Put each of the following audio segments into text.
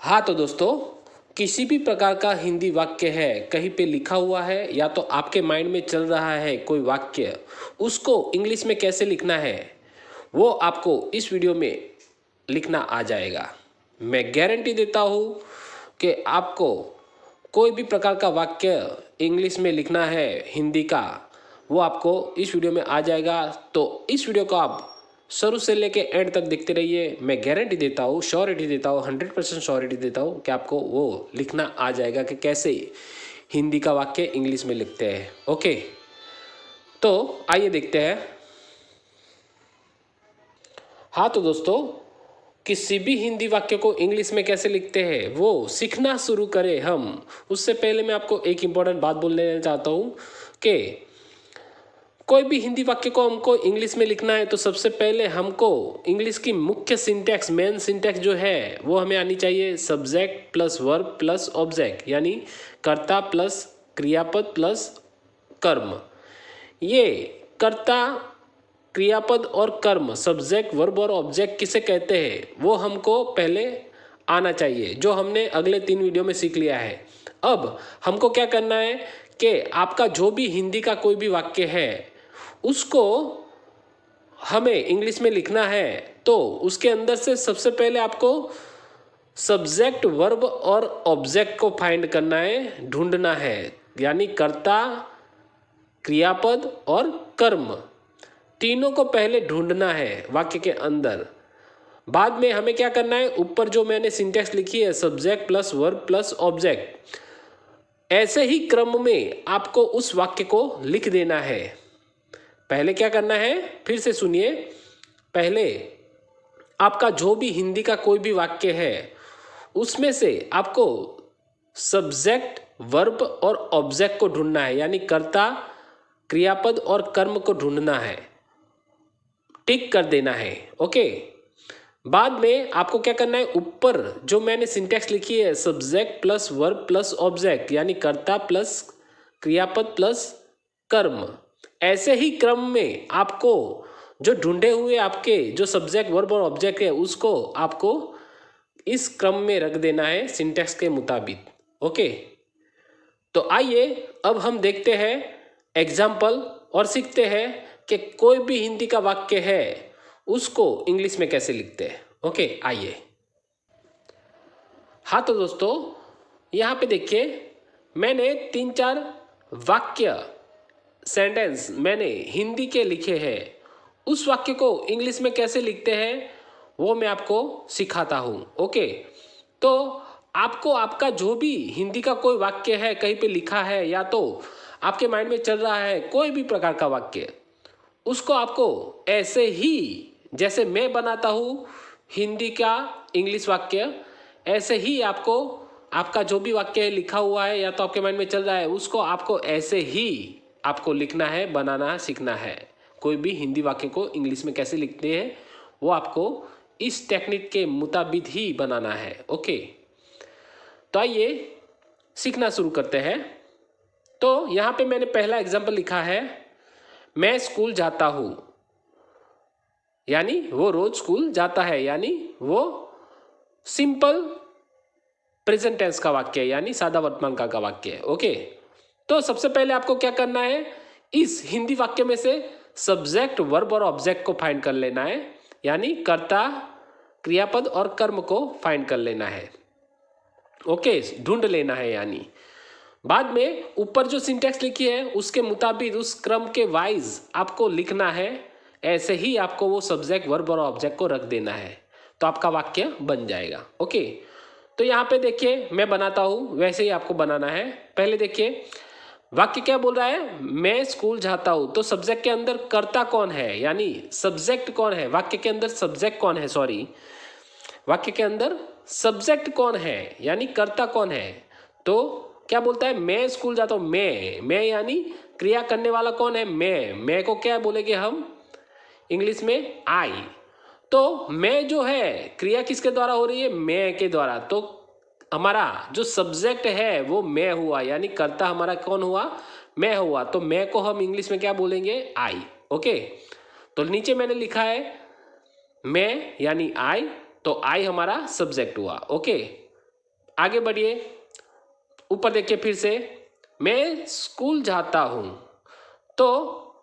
हाँ तो दोस्तों, किसी भी प्रकार का हिंदी वाक्य है, कहीं पे लिखा हुआ है या तो आपके माइंड में चल रहा है कोई वाक्य, उसको इंग्लिश में कैसे लिखना है वो आपको इस वीडियो में लिखना आ जाएगा। मैं गारंटी देता हूँ कि आपको कोई भी प्रकार का वाक्य इंग्लिश में लिखना है हिंदी का, वो आपको इस वीडियो में आ जाएगा। तो इस वीडियो को आप शुरू से लेके एंड तक देखते रहिए। मैं गारंटी देता हूँ, श्योरिटी देता हूँ, 100% श्योरिटी देता हूँ कि आपको वो लिखना आ जाएगा कि कैसे हिंदी का वाक्य इंग्लिश में लिखते हैं। ओके, तो आइए देखते हैं। हाँ तो दोस्तों, किसी भी हिंदी वाक्य को इंग्लिश में कैसे लिखते हैं वो सीखना शुरू करें हम। उससे पहले मैं आपको एक इम्पॉर्टेंट बात बोलना चाहता हूँ कि कोई भी हिंदी वाक्य को हमको इंग्लिश में लिखना है तो सबसे पहले हमको इंग्लिश की मुख्य सिंटैक्स, मेन सिंटैक्स जो है वो हमें आनी चाहिए। Subject plus verb plus object, यानी कर्ता प्लस क्रियापद प्लस कर्म। ये कर्ता, क्रियापद और कर्म, सब्जेक्ट, वर्ब और ऑब्जेक्ट किसे कहते हैं वो हमको पहले आना चाहिए, जो हमने अगले 3 वीडियो में सीख लिया है। अब हमको क्या करना है कि आपका जो भी हिंदी का कोई भी वाक्य है उसको हमें इंग्लिश में लिखना है, तो उसके अंदर से सबसे पहले आपको सब्जेक्ट, वर्ब और ऑब्जेक्ट को फाइंड करना है, ढूंढना है, यानी कर्ता, क्रियापद और कर्म, तीनों को पहले ढूंढना है वाक्य के अंदर। बाद में हमें क्या करना है, ऊपर जो मैंने सिंटैक्स लिखी है subject plus verb plus object, ऐसे ही क्रम में आपको उस वाक्य को लिख देना है। पहले क्या करना है, फिर से सुनिए। पहले आपका जो भी हिंदी का कोई भी वाक्य है उसमें से आपको सब्जेक्ट, वर्ब और ऑब्जेक्ट को ढूंढना है, यानी कर्ता, क्रियापद और कर्म को ढूंढना है, टिक कर देना है। ओके, बाद में आपको क्या करना है, ऊपर जो मैंने सिंटैक्स लिखी है subject plus verb plus object, यानी कर्ता प्लस क्रियापद प्लस कर्म, ऐसे ही क्रम में आपको जो ढूंढे हुए आपके जो सब्जेक्ट, वर्ब और ऑब्जेक्ट है उसको आपको इस क्रम में रख देना है सिंटैक्स के मुताबिक। ओके, तो आइए अब हम देखते हैं एग्जाम्पल और सीखते हैं कि कोई भी हिंदी का वाक्य है उसको इंग्लिश में कैसे लिखते हैं। ओके, आइए। हाँ तो दोस्तों, यहाँ पे देखिए मैंने 3-4 वाक्य, सेंटेंस मैंने हिंदी के लिखे हैं। उस वाक्य को इंग्लिश में कैसे लिखते हैं वो मैं आपको सिखाता हूँ। ओके, तो आपको आपका जो भी हिंदी का कोई वाक्य है कहीं पे लिखा है या तो आपके माइंड में चल रहा है कोई भी प्रकार का वाक्य, उसको आपको ऐसे ही जैसे मैं बनाता हूँ हिंदी का इंग्लिश वाक्य, ऐसे ही आपको आपका जो भी वाक्य है लिखा हुआ है या तो आपके माइंड में चल रहा है उसको आपको ऐसे ही आपको लिखना है, बनाना सीखना है। कोई भी हिंदी वाक्य को इंग्लिश में कैसे लिखते हैं वो आपको इस टेक्निक के मुताबिक ही बनाना है। ओके, तो आइए सीखना शुरू करते हैं। तो यहाँ पे मैंने पहला एग्जाम्पल लिखा है, मैं स्कूल जाता हूँ, यानी वो रोज स्कूल जाता है, यानी वो सिंपल प्रेजेंट टेंस का वाक्य है, यानी सादा वर्तमान काल का वाक्य है। ओके, तो सबसे पहले आपको क्या करना है, इस हिंदी वाक्य में से सब्जेक्ट, वर्ब और ऑब्जेक्ट को फाइंड कर लेना है, यानी कर्ता, क्रियापद और कर्म को फाइंड कर लेना है। ओके, ढूंढ लेना है। यानी बाद में ऊपर जो सिंटैक्स लिखी है उसके मुताबिक उस क्रम के वाइज आपको लिखना है, ऐसे ही आपको वो सब्जेक्ट, वर्ब और ऑब्जेक्ट को रख देना है, तो आपका वाक्य बन जाएगा। ओके, तो यहाँ पे देखिए मैं बनाता हूँ, वैसे ही आपको बनाना है। पहले देखिए वाक्य क्या बोल रहा है, मैं स्कूल जाता हूँ, तो सब्जेक्ट के अंदर कर्ता कौन है, यानी सब्जेक्ट कौन है, वाक्य के अंदर सब्जेक्ट कौन है, सॉरी, वाक्य के अंदर सब्जेक्ट कौन है यानी कर्ता कौन है। तो क्या बोलता है, मैं स्कूल जाता हूँ, मैं यानी क्रिया करने वाला कौन है, मैं को क्या बोलेंगे हम इंग्लिश में, आई। तो मैं जो है क्रिया किसके द्वारा हो रही है, मैं के द्वारा, तो हमारा जो सब्जेक्ट है वो मैं हुआ, यानी कर्ता हमारा कौन हुआ, मैं हुआ। तो मैं को हम इंग्लिश में क्या बोलेंगे, आई। ओके, तो नीचे मैंने लिखा है मैं यानी आई, तो आई हमारा सब्जेक्ट हुआ। ओके, आगे बढ़िए, ऊपर देखिए फिर से, मैं स्कूल जाता हूँ। तो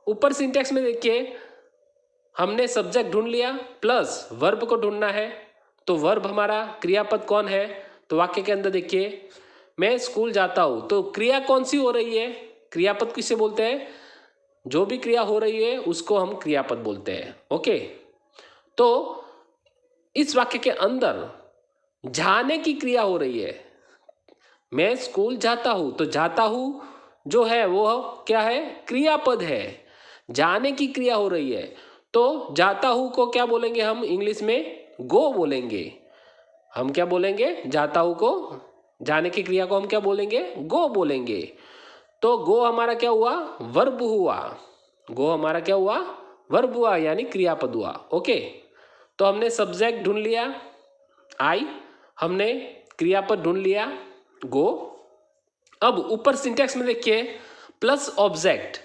ऊपर सिंटेक्स में देखिए हमने सब्जेक्ट ढूंढ लिया प्लस वर्ब को ढूंढना है। तो वर्ब हमारा क्रियापद कौन है, तो वाक्य के अंदर देखिए मैं स्कूल जाता हूँ, तो क्रिया कौन सी हो रही है, क्रियापद किसे बोलते हैं, जो भी क्रिया हो रही है उसको हम क्रियापद बोलते हैं। ओके, तो इस वाक्य के अंदर जाने की क्रिया हो रही है, मैं स्कूल जाता हूं, तो जाता हूं जो है वो क्या है, क्रियापद है, जाने की क्रिया हो रही है। तो जाता हूं को क्या बोलेंगे हम इंग्लिश में, गो बोलेंगे। हम क्या बोलेंगे, जाता हूं को, जाने की क्रिया को हम क्या बोलेंगे, गो बोलेंगे। तो गो हमारा क्या हुआ, वर्ब हुआ। गो हमारा क्या हुआ, वर्ब हुआ, यानी क्रियापद हुआ। ओके, तो हमने सब्जेक्ट ढूंढ लिया आई, हमने क्रियापद ढूंढ लिया गो। अब ऊपर सिंटेक्स में देखिए प्लस ऑब्जेक्ट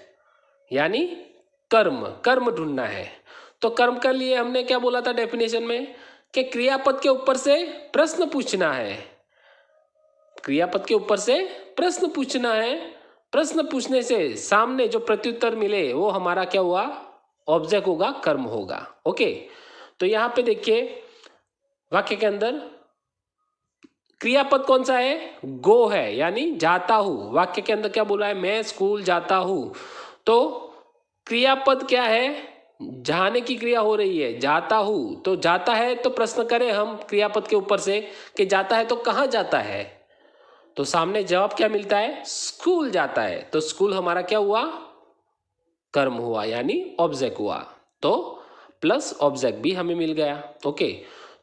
यानी कर्म, कर्म ढूंढना है। तो कर्म के लिए हमने क्या बोला था डेफिनेशन में, कि क्रियापद के ऊपर से प्रश्न पूछना है, क्रियापद के ऊपर से प्रश्न पूछना है। प्रश्न पूछने से सामने जो प्रत्युत्तर मिले वो हमारा क्या हुआ, ऑब्जेक्ट होगा, कर्म होगा। ओके, तो यहां पे देखिए वाक्य के अंदर क्रियापद कौन सा है, गो है, यानी जाता हूं। वाक्य के अंदर क्या बोला है, मैं स्कूल जाता हूं। तो क्रियापद क्या है, जाने की क्रिया हो रही है, जाता हूं। तो जाता है तो प्रश्न करें हम क्रियापद के ऊपर से कि जाता है तो कहां जाता है, तो सामने जवाब क्या मिलता है, स्कूल जाता है। तो स्कूल हमारा क्या हुआ, कर्म हुआ, यानी ऑब्जेक्ट हुआ। तो प्लस ऑब्जेक्ट भी हमें मिल गया। ओके,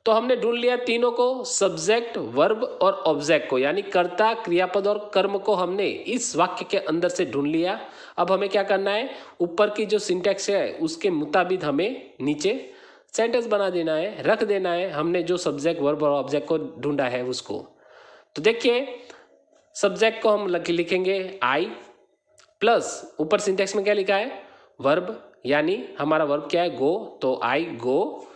तो हमने ढूंढ लिया तीनों को, सब्जेक्ट, वर्ब और ऑब्जेक्ट को, यानी कर्ता, क्रियापद और कर्म को हमने इस वाक्य के अंदर से ढूंढ लिया। अब हमें क्या करना है, ऊपर की जो सिंटेक्स है उसके मुताबिक हमें नीचे सेंटेंस बना देना है, रख देना है हमने जो सब्जेक्ट, वर्ब और ऑब्जेक्ट को ढूंढा है उसको। तो देखिए सब्जेक्ट को हम लिखेंगे आई, प्लस ऊपर सिंटेक्स में क्या लिखा है, वर्ब, यानी हमारा वर्ब क्या है, गो, तो आई गो,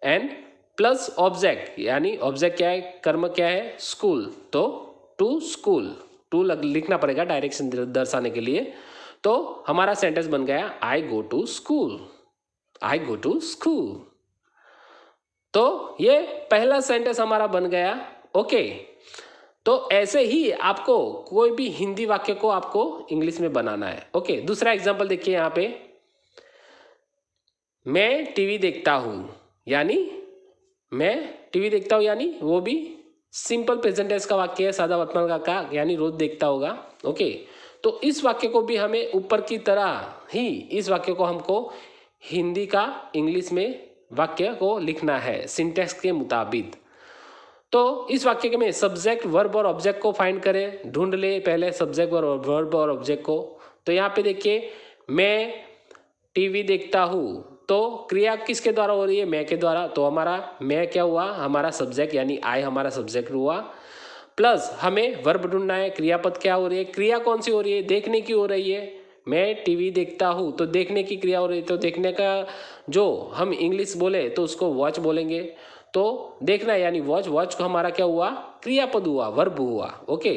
एंड प्लस ऑब्जेक्ट, यानी ऑब्जेक्ट क्या है, कर्म क्या है, स्कूल, तो टू स्कूल, टू लिखना पड़ेगा डायरेक्शन दर्शाने के लिए। तो हमारा सेंटेंस बन गया I go to school, I go to school. तो ये पहला सेंटेंस हमारा बन गया। ओके, तो ऐसे ही आपको कोई भी हिंदी वाक्य को आपको इंग्लिश में बनाना है। ओके, दूसरा एग्जांपल देखिए यहां पे, मैं टीवी देखता हूं, यानी मैं टीवी देखता हूं, यानी वो भी सिंपल प्रेजेंट टेंस का वाक्य है, सादा वर्तमान का, यानी रोज देखता होगा। ओके, तो इस वाक्य को भी हमें ऊपर की तरह ही इस वाक्य को हमको हिंदी का इंग्लिश में वाक्य को लिखना है सिंटेक्स के मुताबिक। तो इस वाक्य के में सब्जेक्ट, वर्ब और ऑब्जेक्ट को फाइंड करें, ढूंढ ले पहले सब्जेक्ट और वर्ब और ऑब्जेक्ट को। तो यहाँ पे देखिए मैं टीवी देखता हूँ, तो क्रिया किसके द्वारा हो रही है, मैं के द्वारा। तो हमारा मैं क्या हुआ, हमारा सब्जेक्ट, यानी आई हमारा सब्जेक्ट हुआ। प्लस हमें वर्ब ढूंढना है, क्रियापद क्या हो रही है, क्रिया कौन सी हो रही है, देखने की हो रही है। मैं टीवी देखता हूँ, तो देखने की क्रिया हो रही है, तो देखने का जो हम इंग्लिश बोले तो उसको वॉच बोलेंगे। तो देखना यानी वॉच, वॉच को हमारा क्या हुआ, क्रियापद हुआ, वर्ब हुआ। ओके,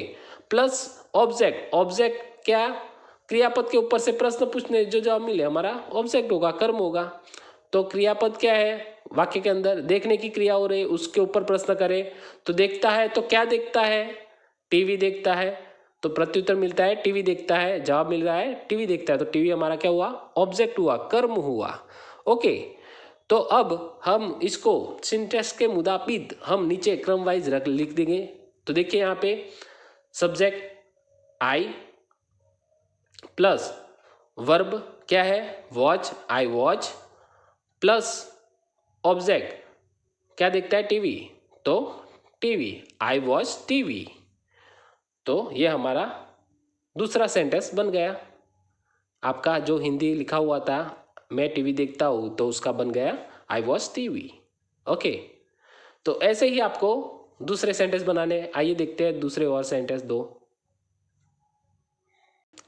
प्लस ऑब्जेक्ट, ऑब्जेक्ट क्या, क्रियापद के ऊपर से प्रश्न पूछने जो जवाब मिले हमारा ऑब्जेक्ट होगा, कर्म होगा। तो क्रियापद क्या है, वाक्य के अंदर देखने की क्रिया हो रही है, उसके ऊपर प्रश्न करें तो देखता है, तो क्या देखता है, टीवी देखता है। तो प्रत्युत्तर मिलता है टीवी देखता है, जवाब मिल रहा है टीवी देखता है। तो टीवी हमारा क्या हुआ, ऑब्जेक्ट हुआ, कर्म हुआ। ओके, तो अब हम इसको सिंटेक्स के मुताबिक हम नीचे क्रम वाइज लिख देंगे। तो देखिए यहाँ पे सब्जेक्ट आई, प्लस वर्ब क्या है, watch, I watch, plus object क्या देखता है, टीवी, तो टीवी, आई वॉच टीवी। तो ये हमारा दूसरा सेंटेंस बन गया। आपका जो हिंदी लिखा हुआ था मैं टीवी देखता हूँ, तो उसका बन गया आई वॉच टीवी। ओके, तो ऐसे ही आपको दूसरे सेंटेंस बनाने। आइए देखते हैं दूसरे और सेंटेंस दो।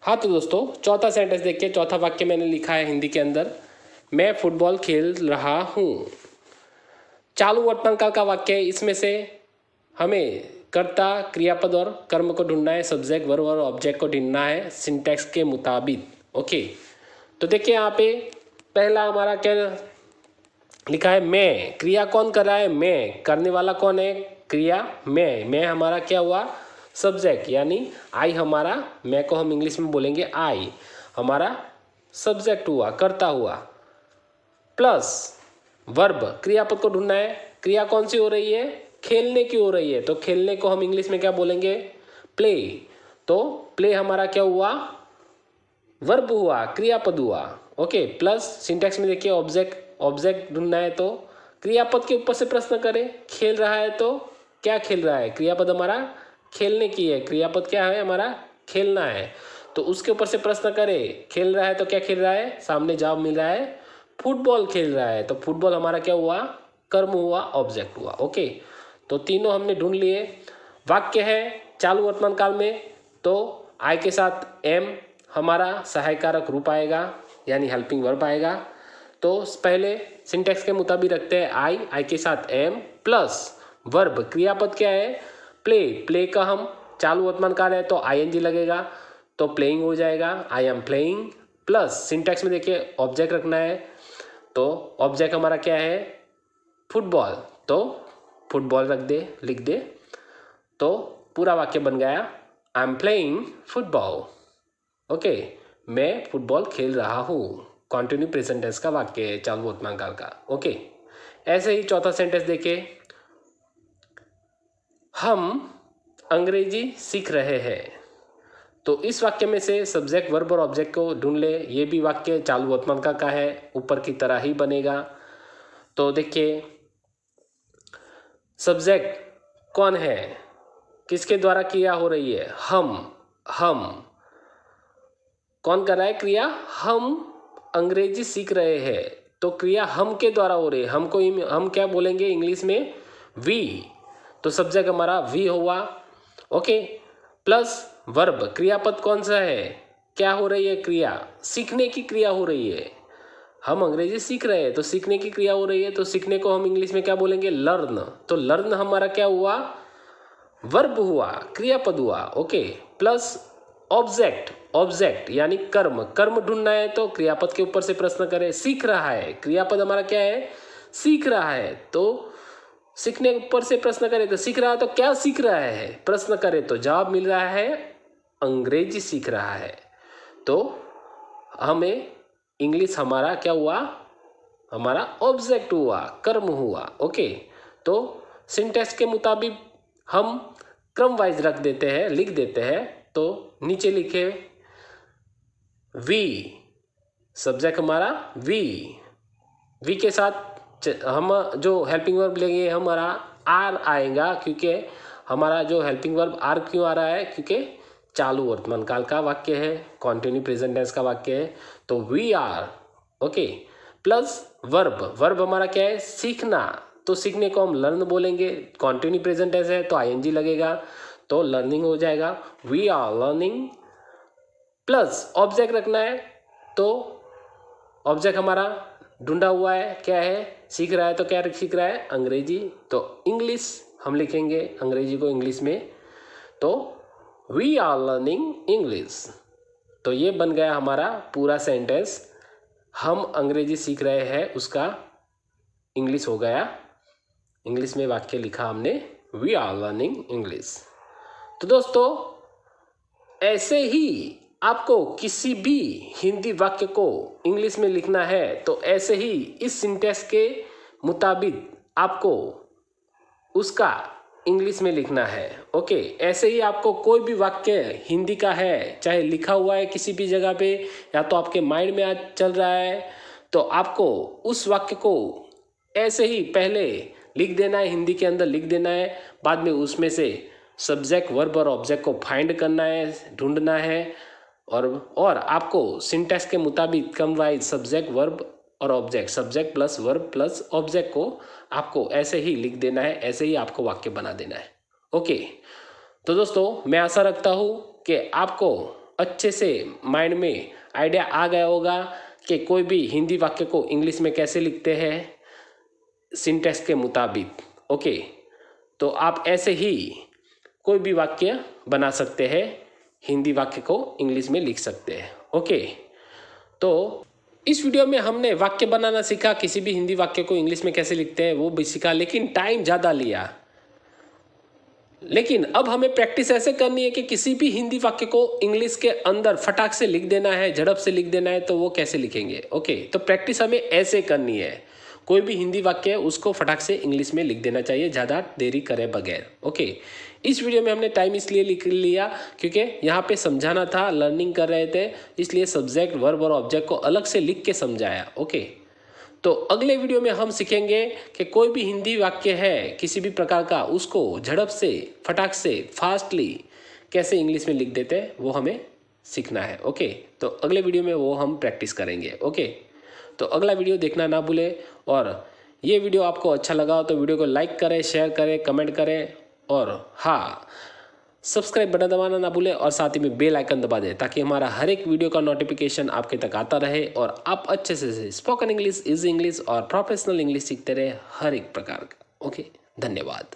हाँ, तो दोस्तों चौथा सेंटेंस देखिए, चौथा वाक्य मैंने लिखा है हिंदी के अंदर, मैं फुटबॉल खेल रहा हूँ। चालू वर्तमान काल का वाक्य है, इसमें से हमें कर्ता, क्रियापद और कर्म को ढूंढना है, सब्जेक्ट, वर्ब और ऑब्जेक्ट को ढूंढना है सिंटैक्स के मुताबिक। ओके, तो देखिए यहाँ पे पहला हमारा क्या लिखा है, मैं। क्रिया कौन कर रहा है? मैं। करने वाला कौन है? क्रिया मैं हमारा क्या हुआ? सब्जेक्ट, यानी आई हमारा, मैं को हम इंग्लिश में बोलेंगे आई, हमारा सब्जेक्ट हुआ, करता हुआ, प्लस वर्ब, क्रियापद को ढूंढना है। क्रिया कौन सी हो रही है? खेलने की हो रही है, तो खेलने को हम इंग्लिश में क्या बोलेंगे? प्ले। तो प्ले हमारा क्या हुआ? वर्ब हुआ, क्रियापद हुआ। ओके, प्लस सिंटैक्स में देखिए ऑब्जेक्ट ढूंढना है, तो क्रियापद के ऊपर से प्रश्न करें। खेल रहा है तो क्या खेल रहा है? क्रियापद हमारा खेलने की है, क्रियापद क्या है हमारा? खेलना है, तो उसके ऊपर से प्रश्न करें। खेल रहा है तो क्या खेल रहा है? सामने जवाब मिल रहा है फुटबॉल खेल रहा है, तो फुटबॉल हमारा क्या हुआ? कर्म हुआ, ऑब्जेक्ट हुआ। ओके, तो तीनों हमने ढूंढ लिए। वाक्य है चालू वर्तमान काल में, तो आई के साथ एम हमारा सहायकारक रूप आएगा, यानी हेल्पिंग वर्ब आएगा। तो पहले सिंटैक्स के मुताबिक रखते हैं आई के साथ एम प्लस वर्ब, क्रियापद क्या है? प्ले का हम चालू वर्तमान काल है तो आईएनजी लगेगा, तो प्लेइंग हो जाएगा, I am playing. Plus syntax में देखिए ऑब्जेक्ट रखना है, तो ऑब्जेक्ट हमारा क्या है? फुटबॉल, तो फुटबॉल लिख दे, तो पूरा वाक्य बन गया I am playing football. Okay, मैं फुटबॉल खेल रहा हूँ, कॉन्टिन्यू प्रेजेंट टेंस का वाक्य है चालू वर्तमान काल का। ओके, ऐसे ही चौथा सेंटेंस देखिए, हम अंग्रेजी सीख रहे हैं। तो इस वाक्य में से सब्जेक्ट, वर्ब और ऑब्जेक्ट को ढूंढ ले। ये भी वाक्य चालू वर्तमान काल का है, ऊपर की तरह ही बनेगा। तो देखिए सब्जेक्ट कौन है? किसके द्वारा क्रिया हो रही है? हम कौन कर रहा है क्रिया? हम अंग्रेजी सीख रहे हैं, तो क्रिया हम के द्वारा हो रही है। हम क्या बोलेंगे इंग्लिश में? वी, तो सब्जेक्ट हमारा वी हुआ। ओके, प्लस वर्ब, क्रियापद कौन सा है? क्या हो रही है क्रिया? सीखने की क्रिया हो रही है। हम अंग्रेजी सीख रहे हैं तो सीखने की क्रिया हो रही है, तो सीखने को हम इंग्लिश में क्या बोलेंगे? लर्न। तो लर्न हमारा क्या हुआ? वर्ब हुआ, क्रियापद हुआ। ओके, प्लस ऑब्जेक्ट यानी कर्म ढूंढना है, तो क्रियापद के ऊपर से प्रश्न करें। सीख रहा है, क्रियापद हमारा क्या है? सीख रहा है, तो सीखने के ऊपर से प्रश्न करें, तो सीख रहा है तो क्या सीख रहा है? प्रश्न करें तो जवाब मिल रहा है अंग्रेजी सीख रहा है। तो हमें इंग्लिश हमारा क्या हुआ? हमारा ऑब्जेक्ट हुआ, कर्म हुआ। ओके, तो सिंटैक्स के मुताबिक हम क्रम वाइज रख देते हैं, लिख देते हैं। तो नीचे लिखे वी, सब्जेक्ट हमारा वी के साथ हम जो हेल्पिंग वर्ब लेंगे हमारा आर आएगा, क्योंकि हमारा जो हेल्पिंग वर्ब आर क्यों आ रहा है? क्योंकि चालू वर्तमान काल का वाक्य है, कॉन्टिन्यू प्रेजेंट टेंस का वाक्य है, तो we are. Okay, plus verb हमारा क्या है? सीखना, तो सीखने को हम लर्न बोलेंगे, कॉन्टिन्यू प्रेजेंट टेंस है तो आईएनजी लगेगा, तो लर्निंग हो जाएगा, we are learning. Plus object रखना है, तो ऑब्जेक्ट हमारा ढूंढा हुआ है, क्या है? सीख रहा है, तो क्या सीख रहा है? अंग्रेजी, तो इंग्लिश हम लिखेंगे अंग्रेजी को इंग्लिश में, तो वी आर लर्निंग इंग्लिश। तो ये बन गया हमारा पूरा सेंटेंस, हम अंग्रेजी सीख रहे हैं, उसका इंग्लिश हो गया। इंग्लिश में वाक्य लिखा हमने, वी आर लर्निंग इंग्लिश। तो दोस्तों ऐसे ही आपको किसी भी हिंदी वाक्य को इंग्लिश में लिखना है, तो ऐसे ही इस सिंटैक्स के मुताबिक आपको उसका इंग्लिश में लिखना है। ओके, ऐसे ही आपको कोई भी वाक्य हिंदी का है, चाहे लिखा हुआ है किसी भी जगह पे, या तो आपके माइंड में आज चल रहा है, तो आपको उस वाक्य को ऐसे ही पहले लिख देना है, हिंदी के अंदर लिख देना है। बाद में उसमें से सब्जेक्ट, वर्ब और ऑब्जेक्ट को फाइंड करना है, ढूंढना है, और आपको सिंटैक्स के मुताबिक क्रम वाइज सब्जेक्ट, वर्ब और object, subject plus verb plus object को आपको ऐसे ही लिख देना है, ऐसे ही आपको वाक्य बना देना है। ओके, तो दोस्तों मैं आशा रखता हूँ कि आपको अच्छे से माइंड में आइडिया आ गया होगा कि कोई भी हिंदी वाक्य को इंग्लिश में कैसे लिखते हैं सिंटैक्स के मुताबिक। ओके, तो आप ऐसे ही कोई भी वाक्य बना सकते हैं, हिंदी वाक्य को इंग्लिश में लिख सकते हैं। ओके, तो इस वीडियो में हमने वाक्य बनाना सीखा, किसी भी हिंदी वाक्य को इंग्लिश में कैसे लिखते हैं वो भी सीखा, लेकिन टाइम ज़्यादा लिया। लेकिन अब हमें प्रैक्टिस ऐसे करनी है कि किसी भी हिंदी वाक्य को इंग्लिश के अंदर फटाक से लिख देना है, झड़प से लिख देना है, तो वो कैसे लिखेंगे। ओके, तो प्रैक्टिस हमें ऐसे करनी है, कोई भी हिंदी वाक्य है उसको फटाक से इंग्लिश में लिख देना चाहिए, ज़्यादा देरी करे बगैर। ओके, इस वीडियो में हमने टाइम इसलिए लिख लिया क्योंकि यहाँ पे समझाना था, लर्निंग कर रहे थे, इसलिए सब्जेक्ट, वर्ब और ऑब्जेक्ट को अलग से लिख के समझाया। ओके, तो अगले वीडियो में हम सीखेंगे कि कोई भी हिंदी वाक्य है किसी भी प्रकार का, उसको झड़प से, फटाक से, फास्टली कैसे इंग्लिश में लिख देते हैं वो हमें सीखना है। ओके, तो अगले वीडियो में वो हम प्रैक्टिस करेंगे। ओके, तो अगला वीडियो देखना ना भूलें, और ये वीडियो आपको अच्छा लगा हो तो वीडियो को लाइक करें, शेयर करें, कमेंट करें, और हाँ, सब्सक्राइब बटन दबाना ना भूलें, और साथ ही में बेल आइकन दबा दें ताकि हमारा हर एक वीडियो का नोटिफिकेशन आपके तक आता रहे और आप अच्छे से स्पोकन इंग्लिश, इजी इंग्लिश और प्रोफेशनल इंग्लिश सीखते रहे हर एक प्रकार का। ओके, धन्यवाद।